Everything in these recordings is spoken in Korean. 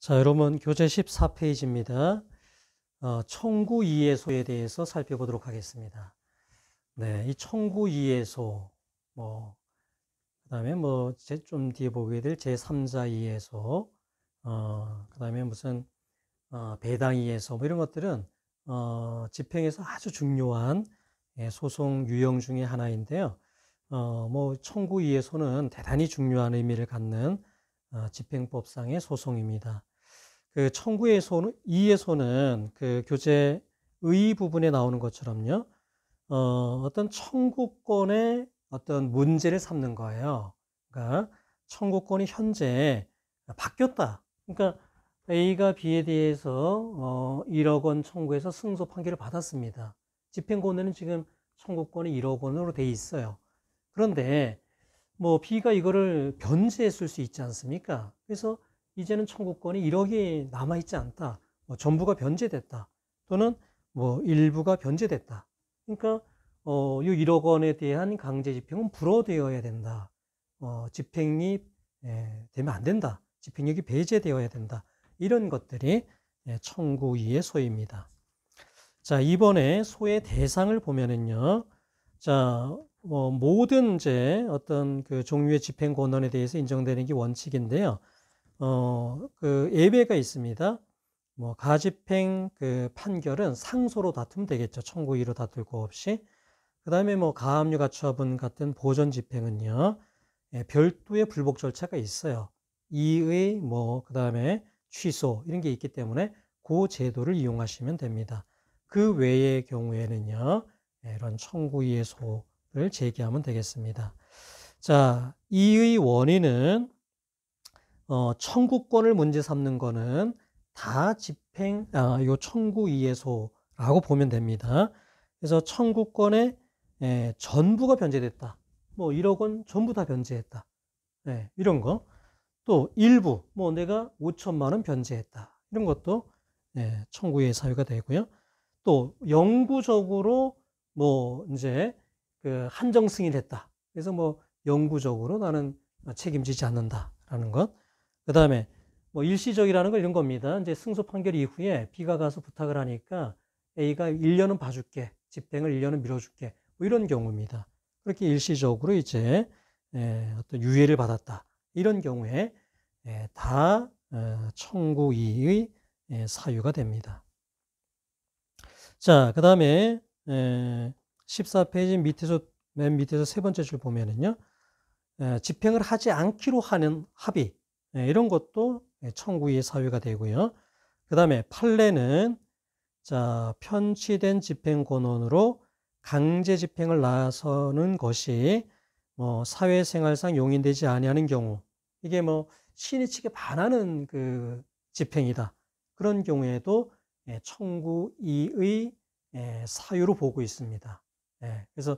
자, 여러분 교재 14페이지입니다. 청구 이해소에 대해서 살펴보도록 하겠습니다. 네, 이 청구 이해소, 그다음에 좀 뒤에 보게 될 제3자 이해소, 그다음에 무슨 배당 이해소 이런 것들은 집행에서 아주 중요한 소송 유형 중에 하나인데요. 청구 이해소는 대단히 중요한 의미를 갖는 집행법상의 소송입니다. 그 청구의 이해소는 그 교재 의 부분에 나오는 것처럼요, 어떤 청구권의 어떤 문제를 삼는 거예요. 그러니까 청구권이 현재 바뀌었다. 그러니까 A가 B에 대해서 1억 원 청구해서 승소 판결을 받았습니다. 집행권에는 지금 청구권이 1억 원으로 돼 있어요. 그런데 B가 이거를 변제했을 수 있지 않습니까? 그래서 이제는 청구권이 1억이 남아있지 않다. 전부가 변제됐다. 또는 일부가 변제됐다. 그러니까 이 1억 원에 대한 강제 집행은 불허되어야 된다. 집행이 되면 안 된다. 집행력이 배제되어야 된다. 이런 것들이 청구 이해 소입니다. 자, 이번에 소의 대상을 보면은요. 자, 모든 어떤 그 종류의 집행 권한에 대해서 인정되는 게 원칙인데요. 그 예외가 있습니다. 가집행 그 판결은 상소로 다투면 되겠죠. 청구이로 다툴 거 없이. 그 다음에 가압류 가처분 같은 보전 집행은요, 별도의 불복 절차가 있어요. 이의 그 다음에 취소 이런 게 있기 때문에 그 제도를 이용하시면 됩니다. 그 외의 경우에는요, 이런 청구이의 소를 제기하면 되겠습니다. 자, 이의 원인은 청구권을 문제 삼는 거는 다 요 청구이해소라고 보면 됩니다. 그래서 청구권의 전부가 변제됐다. 1억 원 전부 다 변제했다. 이런 거. 또 일부, 내가 5천만 원 변제했다. 이런 것도 청구의 사유가 되고요. 또 영구적으로 이제 그 한정 승인했다. 그래서 영구적으로 나는 책임지지 않는다라는 것. 그 다음에 일시적이라는 건 이런 겁니다. 이제 승소 판결 이후에 B가 가서 부탁을 하니까 A가 1년은 봐줄게, 집행을 1년은 밀어줄게, 이런 경우입니다. 그렇게 일시적으로 이제 어떤 유예를 받았다. 이런 경우에 다 청구이의 사유가 됩니다. 자, 그 다음에 14페이지 맨 밑에서 세 번째 줄 보면은요, 집행을 하지 않기로 하는 합의, 이런 것도 청구이의 사유가 되고요. 그 다음에 판례는 자, 편취된 집행 권한으로 강제 집행을 나서는 것이 사회생활상 용인되지 아니하는 경우, 이게 신의 측에 반하는 그 집행이다. 그런 경우에도 청구이의 사유로 보고 있습니다. 그래서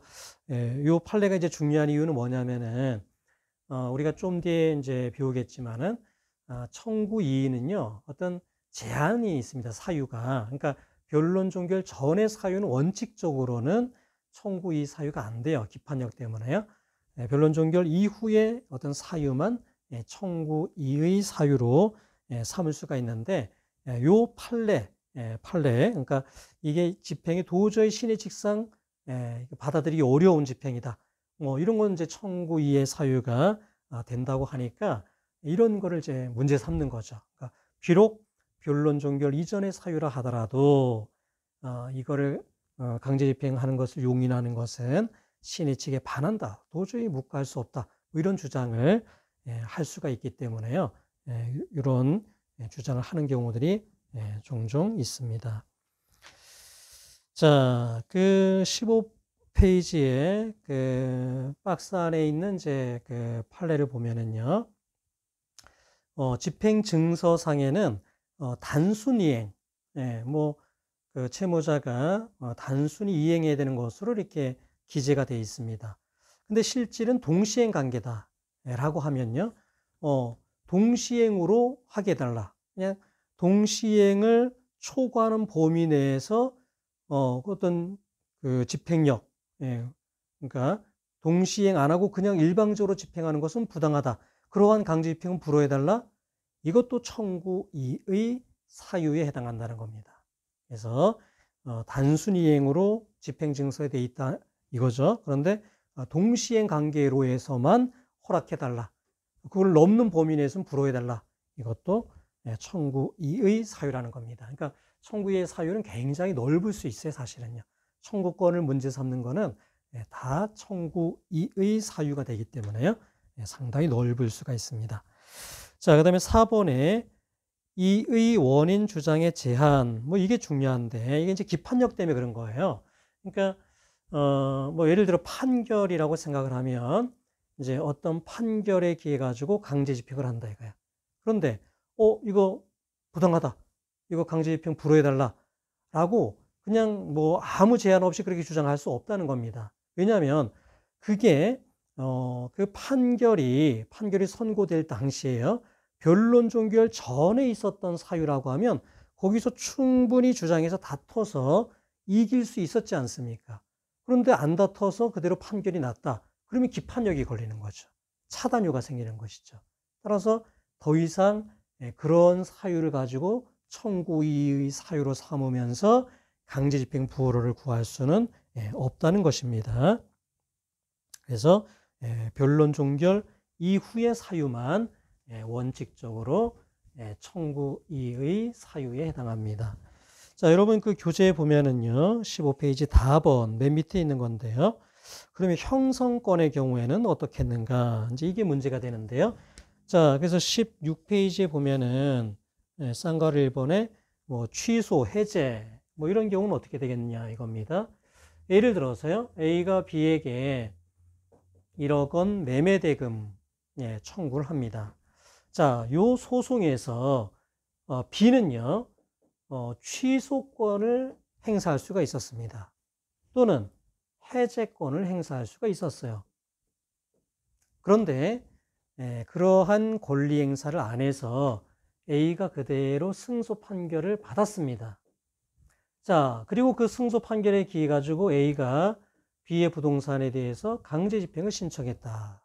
이 판례가 이제 중요한 이유는 뭐냐면은 우리가 좀 뒤에 이제 배우겠지만은 청구 이의는요, 어떤 제한이 있습니다. 사유가. 그러니까 변론 종결 전의 사유는 원칙적으로는 청구 이의 사유가 안 돼요. 기판력 때문에요. 변론 종결 이후에 어떤 사유만 청구 이의 사유로 삼을 수가 있는데, 요 판례, 그러니까 이게 집행이 도저히 신의 직상 받아들이기 어려운 집행이다. 이런 건 이제 청구 이의 사유가 된다고 하니까 이런 거를 이제 문제 삼는 거죠. 그러니까 비록 변론 종결 이전의 사유라 하더라도 이거를 강제 집행하는 것을 용인하는 것은 신의 측에 반한다. 도저히 묵과할 수 없다. 이런 주장을 할 수가 있기 때문에요. 이런 주장을 하는 경우들이 종종 있습니다. 자, 그 15페이지에 그 박스 안에 있는 이제 그 판례를 보면은요, 집행 증서상에는 단순 이행, 그 채무자가 단순히 이행해야 되는 것으로 이렇게 기재가 되어 있습니다. 근데 실질은 동시행 관계다라고 하면요, 동시행으로 하게 해달라. 그냥 동시행을 초과하는 범위 내에서 어떤 그 집행력, 그러니까 동시행 안 하고 그냥 일방적으로 집행하는 것은 부당하다. 그러한 강제 집행은 불허해달라. 이것도 청구 2의 사유에 해당한다는 겁니다. 그래서 단순 이행으로 집행증서에 돼 있다 이거죠. 그런데 동시행 관계로에서만 허락해달라. 그걸 넘는 범위 내에서는 불허해달라. 이것도 청구 2의 사유라는 겁니다. 그러니까 청구 2의 사유는 굉장히 넓을 수 있어요. 사실은요. 청구권을 문제 삼는 거는 다 청구 2의 사유가 되기 때문에요. 상당히 넓을 수가 있습니다. 자, 그 다음에 4번에 2의 원인 주장의 제한, 뭐 이게 중요한데, 이게 이제 기판력 때문에 그런 거예요. 그러니까, 뭐 예를 들어 판결이라고 생각을 하면, 이제 어떤 판결에 기해 가지고 강제 집행을 한다 이거야. 그런데, 이거 부당하다. 이거 강제 집행 불허해달라. 라고 그냥 뭐 아무 제한 없이 그렇게 주장할 수 없다는 겁니다. 왜냐하면 그게, 그 판결이 선고될 당시에요. 변론 종결 전에 있었던 사유라고 하면 거기서 충분히 주장해서 다퉈서 이길 수 있었지 않습니까? 그런데 안 다퉈서 그대로 판결이 났다. 그러면 기판력이 걸리는 거죠. 차단효가 생기는 것이죠. 따라서 더 이상 그런 사유를 가지고 청구 2의 사유로 삼으면서 강제집행 부호를 구할 수는 없다는 것입니다. 그래서 변론 종결 이후의 사유만 원칙적으로 청구 2의 사유에 해당합니다. 자, 여러분 그 교재에 보면은요, 15페이지 답은 맨 밑에 있는 건데요. 그러면 형성권의 경우에는 어떻게 했는가? 이제 이게 문제가 되는데요. 자, 그래서 16페이지에 보면은 쌍가루 1번에 뭐 취소, 해제 뭐 이런 경우는 어떻게 되겠느냐 이겁니다. 예를 들어서요, A가 B에게 1억 원 매매대금 청구를 합니다. 자, 요 소송에서 B는요, 취소권을 행사할 수가 있었습니다. 또는 해제권을 행사할 수가 있었어요. 그런데 그러한 권리 행사를 안 해서 A가 그대로 승소 판결을 받았습니다. 자, 그리고 그 승소 판결에 기해 가지고 A가 B의 부동산에 대해서 강제 집행을 신청했다.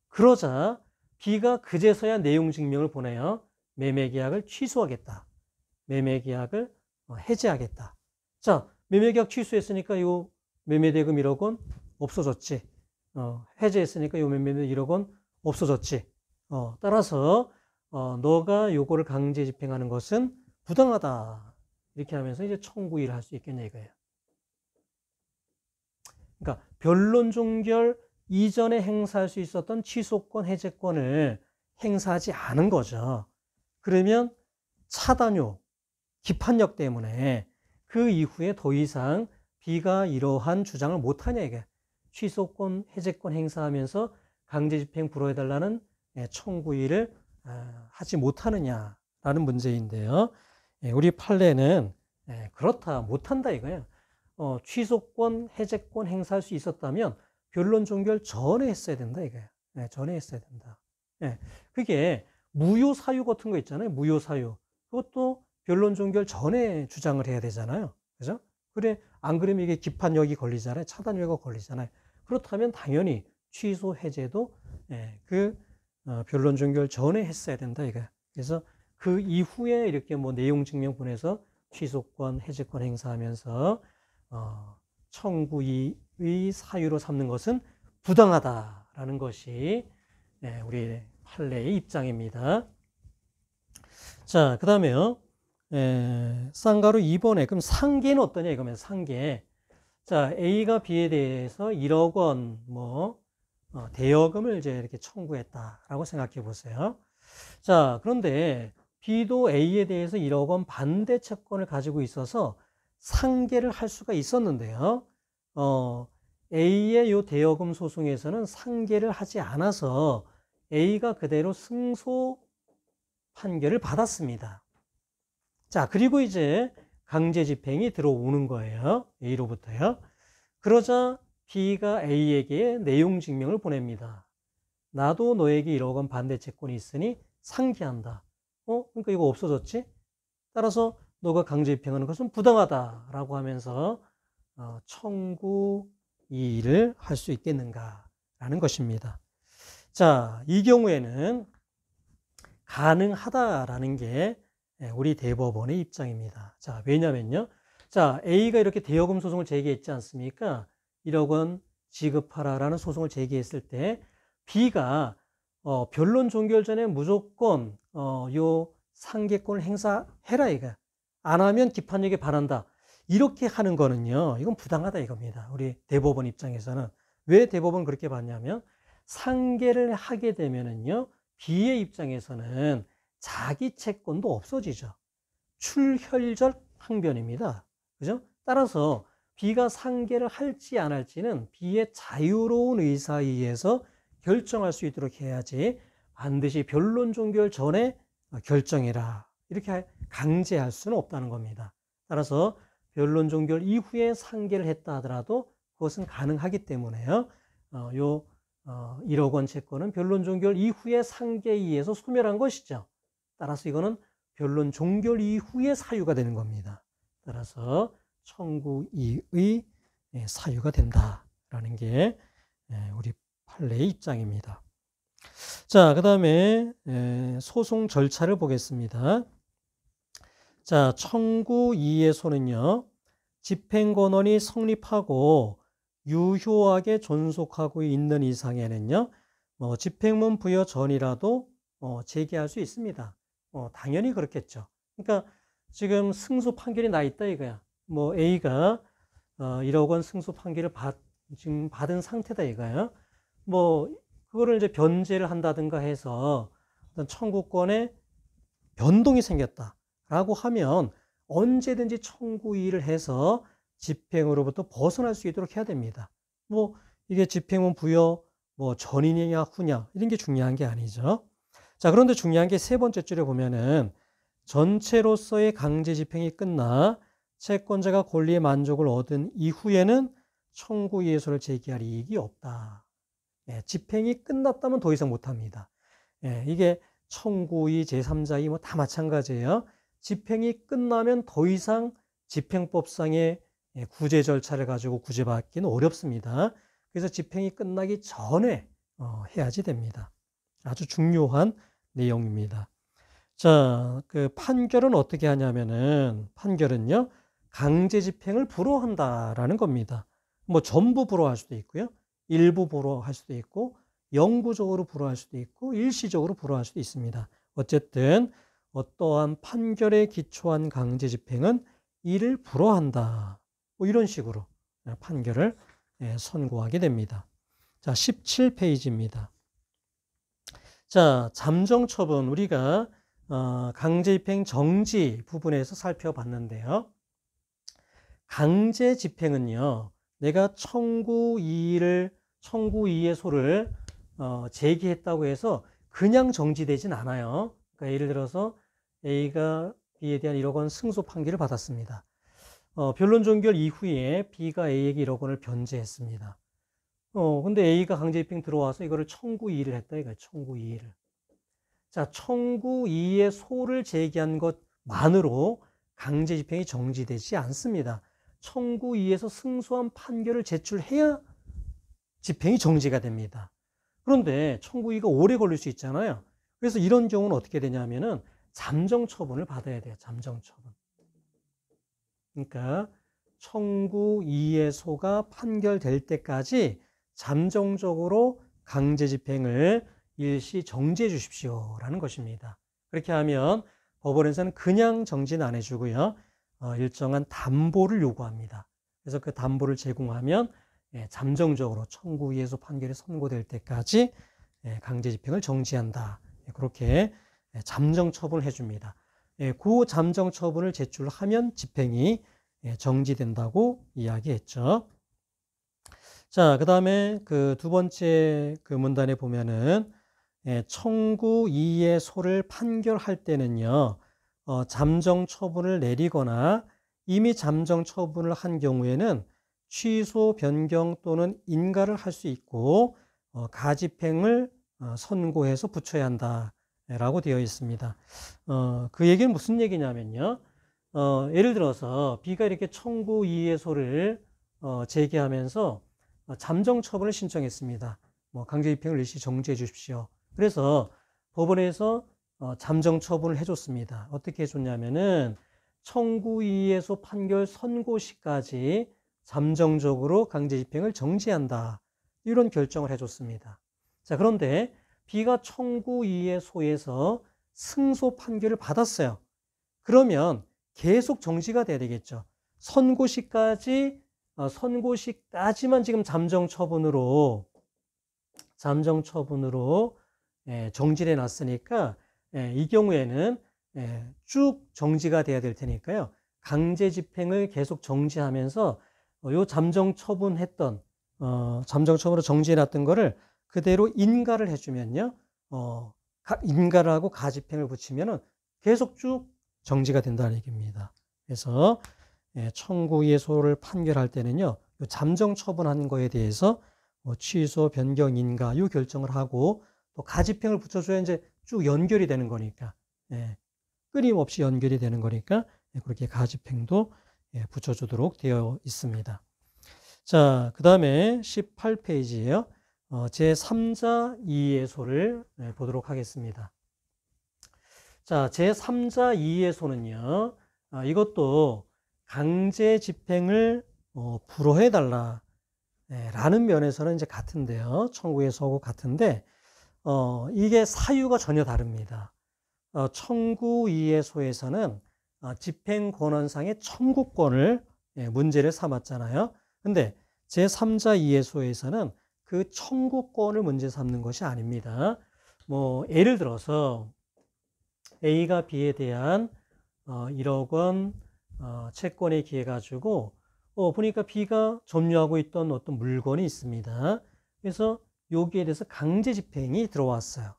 그러자 B가 그제서야 내용 증명을 보내요. 매매계약을 취소하겠다. 매매계약을 해제하겠다. 자, 매매계약 취소했으니까 요 매매대금 1억 원 없어졌지. 해제했으니까 요 매매대금 1억 원 없어졌지. 따라서 너가 요거를 강제 집행하는 것은 부당하다. 이렇게 하면서 이제 청구일을 할 수 있겠냐 이거예요. 그러니까 변론 종결 이전에 행사할 수 있었던 취소권, 해제권을 행사하지 않은 거죠. 그러면 차단효, 기판력 때문에 그 이후에 더 이상 B가 이러한 주장을 못하냐 이게. 취소권, 해제권 행사하면서 강제집행 불허해달라는 청구일을 하지 못하느냐라는 문제인데요. 우리 판례는 그렇다, 못한다 이거예요. 취소권, 해제권 행사할 수 있었다면 변론 종결 전에 했어야 된다 이거예요. 전에 했어야 된다. 그게 무효 사유 같은 거 있잖아요. 무효 사유. 그것도 변론 종결 전에 주장을 해야 되잖아요. 그죠? 그래, 안 그러면 이게 기판력이 걸리잖아요. 차단효가 걸리잖아요. 그렇다면 당연히 취소, 해제도 변론 종결 전에 했어야 된다 이거예요. 그래서 그 이후에 이렇게 뭐 내용 증명 보내서 취소권, 해제권 행사하면서 청구의 사유로 삼는 것은 부당하다라는 것이 우리 판례의 입장입니다. 자, 그 다음에요. 쌍가루 2번에 그럼 상계는 어떠냐 이거면 상계. 자, A가 B에 대해서 1억 원 대여금을 이제 이렇게 청구했다라고 생각해 보세요. 자, 그런데 B도 A에 대해서 1억 원 반대 채권을 가지고 있어서 상계를 할 수가 있었는데요. A의 요 대여금 소송에서는 상계를 하지 않아서 A가 그대로 승소 판결을 받았습니다. 자, 그리고 이제 강제 집행이 들어오는 거예요. A로부터요. 그러자 B가 A에게 내용 증명을 보냅니다. 나도 너에게 1억 원 반대 채권이 있으니 상계한다. 그러니까 이거 없어졌지? 따라서 너가 강제 집행하는 것은 부당하다라고 하면서 청구 이의를 할 수 있겠는가라는 것입니다. 자, 이 경우에는 가능하다라는 게 우리 대법원의 입장입니다. 자, 왜냐면요. 자, A가 이렇게 대여금 소송을 제기했지 않습니까? 1억 원 지급하라라는 소송을 제기했을 때 B가 변론 종결 전에 무조건 요 상계권을 행사해라 이거. 안 하면 기판력에 반한다. 이렇게 하는 거는요. 이건 부당하다 이겁니다. 우리 대법원 입장에서는. 왜 대법원은 그렇게 봤냐면 상계를 하게 되면은요. B의 입장에서는 자기 채권도 없어지죠. 출혈절 항변입니다. 그죠? 따라서 B가 상계를 할지 안 할지는 B의 자유로운 의사에 의해서 결정할 수 있도록 해야지 반드시 변론 종결 전에 결정해라. 이렇게 강제할 수는 없다는 겁니다. 따라서 변론 종결 이후에 상계를 했다 하더라도 그것은 가능하기 때문에요. 1억 원 채권은 변론 종결 이후에 상계에 의해서 소멸한 것이죠. 따라서 이거는 변론 종결 이후에 사유가 되는 겁니다. 따라서 청구 이의 사유가 된다라는 게 우리 판례의 입장입니다. 자, 그 다음에 소송 절차를 보겠습니다. 자, 청구 이의소는요, 집행권원이 성립하고 유효하게 존속하고 있는 이상에는요, 집행문 부여 전이라도 제기할 수 있습니다. 당연히 그렇겠죠. 그러니까 지금 승소 판결이 나 있다 이거야. A가 1억 원 승소 판결을 지금 받은 상태다 이거야. 그거를 이제 변제를 한다든가 해서 어떤 청구권에 변동이 생겼다라고 하면 언제든지 청구 이의를 해서 집행으로부터 벗어날 수 있도록 해야 됩니다. 이게 집행문 부여 전이냐 후냐 이런 게 중요한 게 아니죠. 자, 그런데 중요한 게 세 번째 줄에 보면은 전체로서의 강제 집행이 끝나 채권자가 권리의 만족을 얻은 이후에는 청구 이의소를 제기할 이익이 없다. 집행이 끝났다면 더 이상 못합니다. 이게 청구이의, 제3자의 다 마찬가지예요. 집행이 끝나면 더 이상 집행법상의 구제 절차를 가지고 구제받기는 어렵습니다. 그래서 집행이 끝나기 전에 해야지 됩니다. 아주 중요한 내용입니다. 자, 그 판결은 어떻게 하냐면은 판결은요, 강제 집행을 불허한다라는 겁니다. 전부 불허할 수도 있고요. 일부 불허할 수도 있고 영구적으로 불허할 수도 있고 일시적으로 불허할 수도 있습니다. 어쨌든 어떠한 판결에 기초한 강제 집행은 이를 불허한다. 이런 식으로 판결을 선고하게 됩니다. 자, 17페이지입니다. 자, 잠정처분 우리가 강제 집행 정지 부분에서 살펴봤는데요. 강제 집행은요, 내가 청구 이의소를 제기했다고 해서 그냥 정지되진 않아요. 그러니까 예를 들어서 A가 B에 대한 1억 원 승소 판결을 받았습니다. 변론 종결 이후에 B가 A에게 1억 원을 변제했습니다. 근데 A가 강제 집행 들어와서 이거를 청구 이의를 했다 이거예요. 청구 이의를. 자, 청구 이의소를 제기한 것만으로 강제 집행이 정지되지 않습니다. 청구 이의에서 승소한 판결을 제출해야 집행이 정지가 됩니다. 그런데 청구 이의가 오래 걸릴 수 있잖아요. 그래서 이런 경우는 어떻게 되냐면은 잠정 처분을 받아야 돼요. 잠정 처분. 그러니까 청구 이의소가 판결될 때까지 잠정적으로 강제 집행을 일시 정지해 주십시오라는 것입니다. 그렇게 하면 법원에서는 그냥 정지는 안 해주고요. 일정한 담보를 요구합니다. 그래서 그 담보를 제공하면 잠정적으로 청구 이의소 판결이 선고될 때까지 강제 집행을 정지한다. 그렇게 잠정 처분을 해줍니다. 그 잠정 처분을 제출하면 집행이 정지된다고 이야기했죠. 자, 그 다음에 그 두 번째 그 문단에 보면은 청구 이의소를 판결할 때는요, 잠정 처분을 내리거나 이미 잠정 처분을 한 경우에는 취소, 변경 또는 인가를 할 수 있고 가집행을 선고해서 붙여야 한다라고 되어 있습니다. 그 얘기는 무슨 얘기냐면요. 예를 들어서 B가 이렇게 청구 이의소를 제기하면서 잠정 처분을 신청했습니다. 강제 집행을 일시 정지해 주십시오. 그래서 법원에서 잠정 처분을 해줬습니다. 어떻게 해줬냐면은 청구 이의소 판결 선고 시까지 잠정적으로 강제 집행을 정지한다. 이런 결정을 해줬습니다. 자, 그런데 B가 청구 이의소에서 승소 판결을 받았어요. 그러면 계속 정지가 돼야 되겠죠. 선고 시까지만 지금 잠정 처분으로 정지를 해놨으니까 이 경우에는 쭉 정지가 돼야 될 테니까요. 강제 집행을 계속 정지하면서 요 잠정 처분으로 정지해놨던 거를 그대로 인가를 해주면요. 인가를 하고 가집행을 붙이면은 계속 쭉 정지가 된다는 얘기입니다. 그래서 청구 이의소를 판결할 때는요. 요 잠정 처분한 거에 대해서 취소, 변경, 인가 이 결정을 하고 또 가집행을 붙여줘야 이제 쭉 연결이 되는 거니까 끊임없이 연결이 되는 거니까 그렇게 가집행도 붙여주도록 되어 있습니다. 자, 그 다음에 18페이지예요. 제3자 이의소를 보도록 하겠습니다. 자, 제3자 이의소는요. 이것도 강제 집행을 불허해달라 라는 면에서는 이제 같은데요. 청구의소하고 같은데 이게 사유가 전혀 다릅니다. 청구 이의소에서는 집행 권한상의 청구권을 문제를 삼았잖아요. 근데 제3자 이의소에서는 그 청구권을 문제 삼는 것이 아닙니다. 뭐 예를 들어서 A가 B에 대한 1억 원 채권에 기해 가지고 보니까 B가 점유하고 있던 어떤 물건이 있습니다. 그래서 여기에 대해서 강제 집행이 들어왔어요.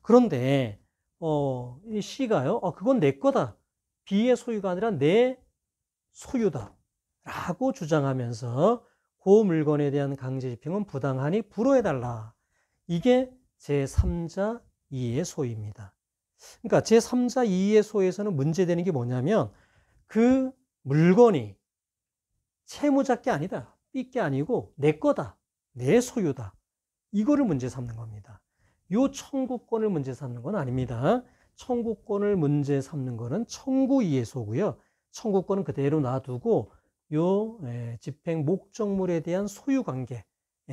그런데 이 C가요. 그건 내 거다. B의 소유가 아니라 내 소유다. 라고 주장하면서 그 물건에 대한 강제 집행은 부당하니 불허해달라. 이게 제3자 이의소입니다. 그러니까 제3자 이의소에서는 문제되는 게 뭐냐면 그 물건이 채무자께 아니다. B께 아니고 내 거다. 내 소유다. 이거를 문제 삼는 겁니다. 요 청구권을 문제 삼는 건 아닙니다. 청구권을 문제 삼는 거는 청구 이의소고요. 청구권은 그대로 놔두고 요 집행 목적물에 대한 소유관계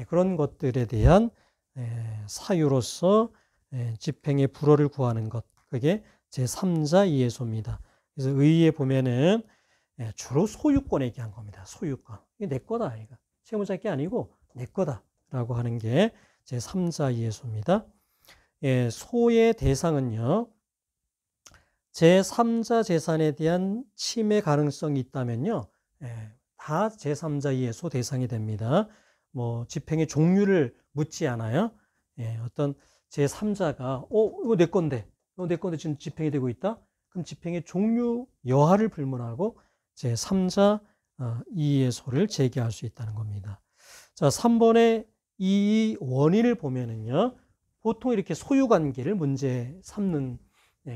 그런 것들에 대한 사유로서 집행의 불허를 구하는 것 그게 제3자 이의소입니다. 그래서 의의에 보면은 주로 소유권에 얘기한 겁니다. 소유권. 이게 내 거다. 이거. 채무자께 아니고 내 거다라고 하는 게 제3자 이의소입니다. 소의 대상은요. 제3자 재산에 대한 침해 가능성이 있다면요. 다 제3자 이의소 대상이 됩니다. 뭐 집행의 종류를 묻지 않아요. 어떤 제3자가 이거 내 건데 지금 집행이 되고 있다. 그럼 집행의 종류 여하를 불문하고 제3자 이의소를 제기할 수 있다는 겁니다. 자, 3번의 이 원인을 보면은요. 보통 이렇게 소유관계를 문제 삼는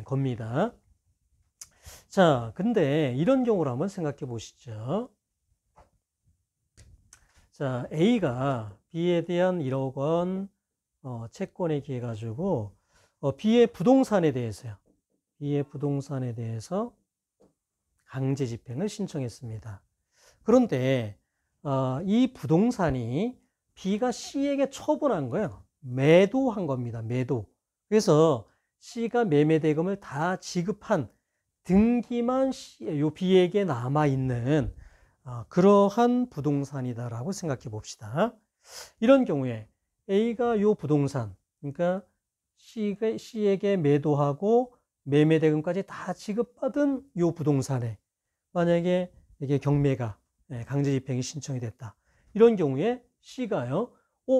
겁니다. 자, 근데 이런 경우를 한번 생각해 보시죠. 자, A가 B에 대한 1억 원 채권에 기해 가지고 B의 부동산에 대해서요. B의 부동산에 대해서 강제 집행을 신청했습니다. 그런데 이 부동산이 B가 C에게 처분한 거예요. 매도한 겁니다. 매도. 그래서 C가 매매대금을 다 지급한 등기만 요 B에게 남아있는 그러한 부동산이다라고 생각해 봅시다. 이런 경우에 A가 요 부동산, 그러니까 C에게 매도하고 매매대금까지 다 지급받은 요 부동산에 만약에 이게 경매가 강제집행이 신청이 됐다. 이런 경우에 C가요,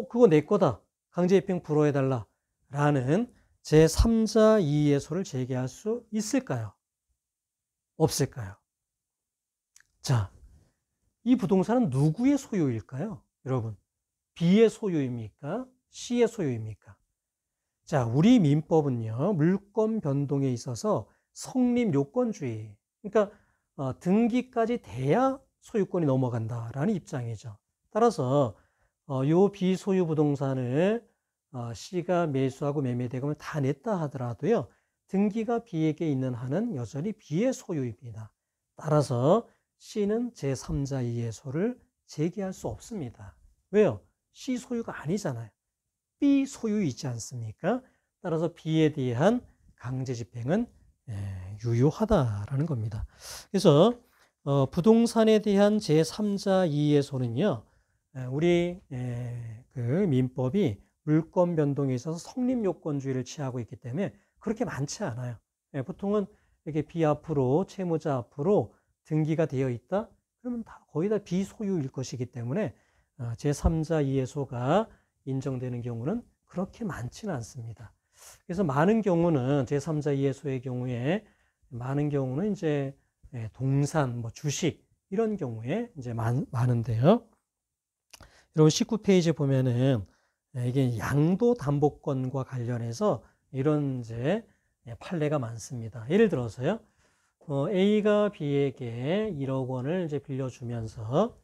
그거 내 거다. 강제집행 불허해달라. 라는 제3자 이의소를 제기할 수 있을까요? 없을까요? 자, 이 부동산은 누구의 소유일까요? 여러분, B의 소유입니까? C의 소유입니까? 자, 우리 민법은요, 물권 변동에 있어서 성립 요건주의, 그러니까 등기까지 돼야 소유권이 넘어간다라는 입장이죠. 따라서 요 비소유 부동산을 C가 매수하고 매매대금을 다 냈다 하더라도요, 등기가 B에게 있는 한은 여전히 B의 소유입니다. 따라서 C는 제3자 이해소를 제기할 수 없습니다. 왜요? C 소유가 아니잖아요. B 소유이지 않습니까? 따라서 B에 대한 강제 집행은 유효하다라는 겁니다. 그래서 부동산에 대한 제3자 이해소는요, 우리 그 민법이 물권 변동에 있어서 성립요건주의를 취하고 있기 때문에 그렇게 많지 않아요. 보통은 이렇게 B 앞으로 채무자 앞으로 등기가 되어 있다? 그러면 거의 다 비소유일 것이기 때문에 제3자 이해소가 인정되는 경우는 그렇게 많지는 않습니다. 그래서 많은 경우는 제3자 이해소의 경우에 많은 경우는 이제 동산, 뭐 주식 이런 경우에 이제 많은데요. 여러분 19페이지 보면은 이게 양도담보권과 관련해서 이런 이제 판례가 많습니다. 예를 들어서요, A가 B에게 1억 원을 이제 빌려주면서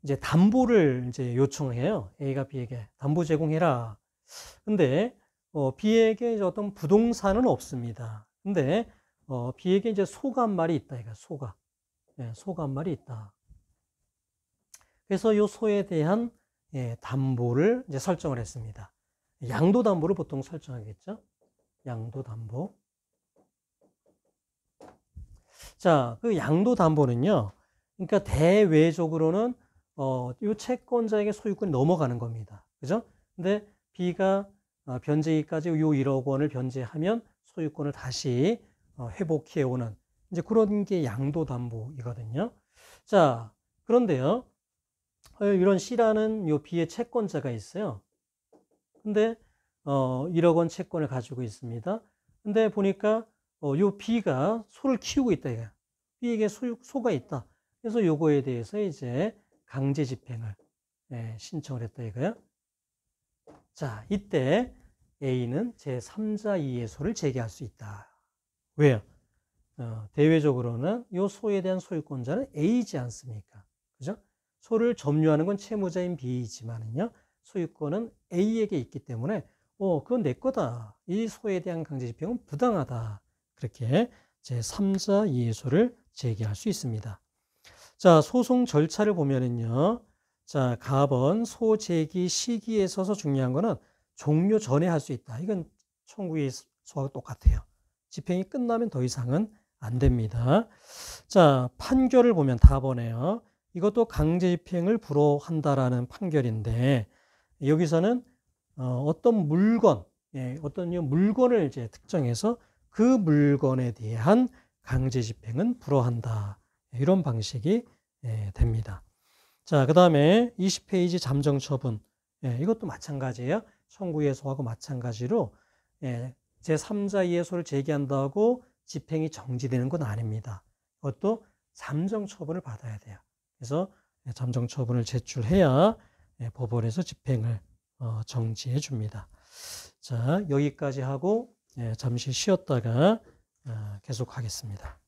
이제 담보를 이제 요청해요. A가 B에게 담보 제공해라. 근데 B에게 이제 어떤 부동산은 없습니다. 근데 B에게 이제 소가 한 마리 있다. 이거 소가 한 마리 있다. 그래서 이 소에 대한 담보를 이제 설정을 했습니다. 양도담보를 보통 설정하겠죠. 양도담보. 자, 그 양도담보는요, 그러니까 대외적으로는 이 채권자에게 소유권이 넘어가는 겁니다. 그죠? 근데 B가 변제기까지 요 1억 원을 변제하면 소유권을 다시 회복해 오는 이제 그런 게 양도담보이거든요. 자, 그런데요, 이런 C라는 요 B의 채권자가 있어요. 근데 1억 원 채권을 가지고 있습니다. 근데 보니까 요 B가 소를 키우고 있다 이거야. B에게 소가 있다. 그래서 요거에 대해서 이제 강제 집행을 신청을 했다 이거야. 자, 이때 A는 제3자 이해소를 제기할 수 있다. 왜요? 대외적으로는 요 소에 대한 소유권자는 A이지 않습니까? 그죠? 소를 점유하는 건 채무자인 B이지만은요, 소유권은 A에게 있기 때문에, 그건 내 거다. 이 소에 대한 강제 집행은 부당하다. 그렇게 제3자 이해소를 제기할 수 있습니다. 자, 소송 절차를 보면은요, 자, 갑은 소 제기 시기에 있어서 중요한 거는 종료 전에 할 수 있다. 이건 청구이해소와 똑같아요. 집행이 끝나면 더 이상은 안 됩니다. 자, 판결을 보면 답원에요. 이것도 강제 집행을 불허한다라는 판결인데, 여기서는 어떤 물건, 어떤 물건을 이제 특정해서 그 물건에 대한 강제 집행은 불허한다. 이런 방식이 됩니다. 자, 그 다음에 20페이지 잠정처분. 이것도 마찬가지예요. 청구이해소하고 마찬가지로 제3자 이해소를 제기한다고 집행이 정지되는 건 아닙니다. 그것도 잠정처분을 받아야 돼요. 그래서 잠정처분을 제출해야 법원에서 집행을 정지해 줍니다. 자, 여기까지 하고 잠시 쉬었다가 계속하겠습니다.